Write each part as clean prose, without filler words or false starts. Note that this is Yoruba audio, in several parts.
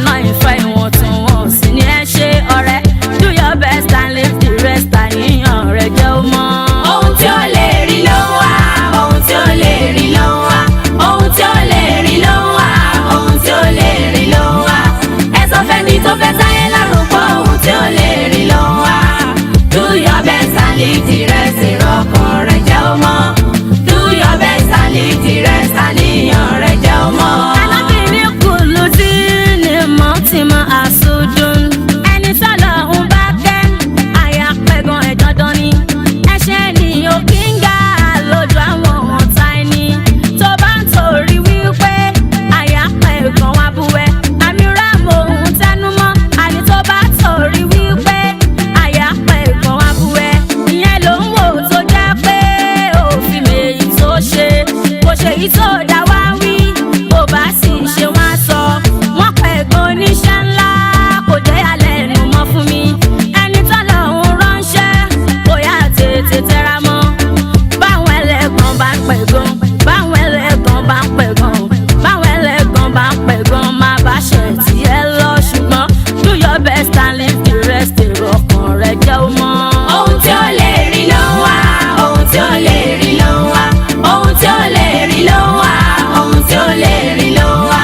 ná ìfẹ́ ìwọ̀ntúnwọ̀nsì ni ẹ ṣe ọ̀rẹ́. Do your best and leave the rest. Àníyàn rẹ jẹ́ ó mọ́. Ohun tí ó lè rí ló ń wá, ohun tí ó lè rí ló ń wá, ohun tí ó lè rí ló ń wá, ohun tí ó lè rí ló ń wá. Ẹ sọ fẹ́ni tó fẹ́ táyé lọ́rùn pọ̀, ohun tí ó lè rí ló ń wá. Do your best and leave the rest. Ìrọ̀kàn rẹ jẹ́ ó mọ́. Do your best and leave the rest. Àníyàn rẹ jẹ́ ó mọ́. Alábìnrin kù ló dín ní mọ́ tí mo àsùdùn. Ẹni sọ̀lọ̀ ń bá kẹ́, àyà pẹ̀gàn ẹ̀ dandan ni. Ẹ̀ṣẹ̀ ni ò kí ń ga lójú àwọn ọ̀tá ẹni. Tó bá ń torí wípé àyà pẹ̀gàn wá bú ẹ. Àmìrà mò ń tẹnu mọ́. Àní tó bá torí wípé àyà pẹ̀gàn wá bú ẹ. Ìyẹn ló ń wò tó jẹ́ pé òfin èyí tó ṣe. Kò ṣe èyí tó dá wá wí. Bó bá sì ṣe wá sọ, wọ́n pẹ̀gàn oníṣẹ́ ńlá. Kò jẹ́ alẹ́ ẹnu mọ́ fún mi. Ẹni tọ́lọ̀ ń ránṣẹ́, kò yá tètè tẹra mọ́. Báwọn ẹlẹ́gàn bá ń pẹ̀gàn, báwọn ẹlẹ́gàn bá ń pẹ̀gàn, báwọn ẹlẹ́gàn bá ń pẹ̀gàn, má bá ṣe tiẹ̀ lọ. Ṣùgbọ́n do your best and leave the rest. Èrò ọkàn rẹ jẹ́ ó mọ́. Ohun tí ó lè rí ló ń wá, ohun tí ó lè rí ló ń wá, ohun tí ó lè rí ló ń wá, ohun tí ó lè rí ló ń wá.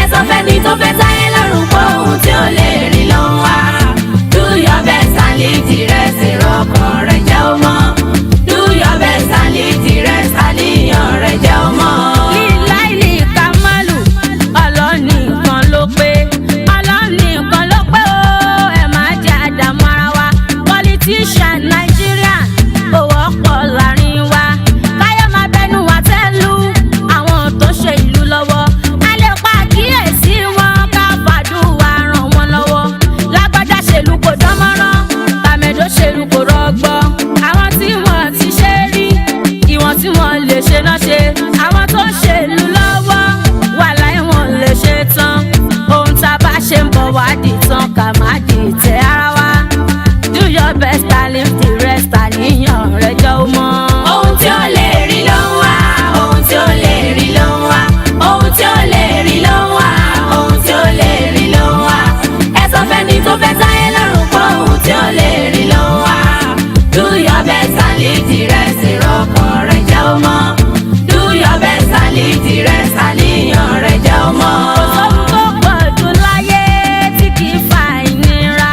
Ẹ sọ fẹ́ni tó fẹ́ táyé lọ́rùn pọ̀, ohun tí ó lè rí ló ń wá. Do your best and leave the rest. Ìrọ̀kàn rẹ jẹ́ ó mọ́. Do your best and leave the rest. Àníyàn rẹ jẹ́ ó mọ́. Líláìlì Kàmálù, Ọlọ́run nìkan ló pé, Ọlọ́run nìkan ló pé ó. Ẹ má jẹ́ àdàmú ara wa. Politician Nigerian kò wọ́pọ̀ láàrin wa. Káyọ̀ máa bẹnu wa tẹ́lu àwọn tó ṣe ìlú lọ́wọ́. A lè pa àkíyèsí wọn ká fàdúrà ràn wọ́n lọ́wọ́. Lágbájá ṣèlú kò dánmọ́rán, tàmẹ̀dó ṣèlú kò rọgbọ. Àwọn tí wọ́n ti ṣe rí, ìwọ̀n tí wọ́n lè ṣe náà ṣe. Àwọn tó ń ṣèlú lọ́wọ́ wà láì wọ́n lè ṣe tán. Ohun tá a bá ṣe ń bọ̀ wá dì tán, ká má dì tẹ́ ara wa. Do your best and leave the rest. Àníyàn rẹ jẹ́ ó mọ́. Ohun tí ó lè rí ló ń wá, ohun tí ó lè rí ló ń wá, ohun tí ó lè rí ló ń wá, ohun tí ó lè rí ló ń wá. Ẹ sọ fẹ́ni tó fẹ́ táyé lọ́rùn pọ̀, ohun tí ó lè rí ló ń wá. Do your best and leave the rest. Ìrọ̀kàn rẹ jẹ́ ó mọ́. Do your best and leave the rest. Àníyàn rẹ jẹ́ ó mọ́. Kò sóhun tó pọ̀ jù láyé tí kì í fa ìnira.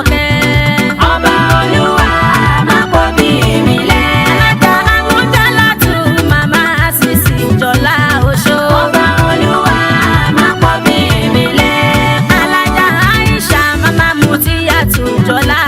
Àjọkẹ́. Ọba Olúwa máa pọ̀ bí èmi lẹ́. Alájà Amúdálátù màmá Sisi Jọlá Oṣó. Ọba Olúwa máa pọ̀ bí èmi lẹ́. Alájà Aisha màmá Mutiyatu Jọlá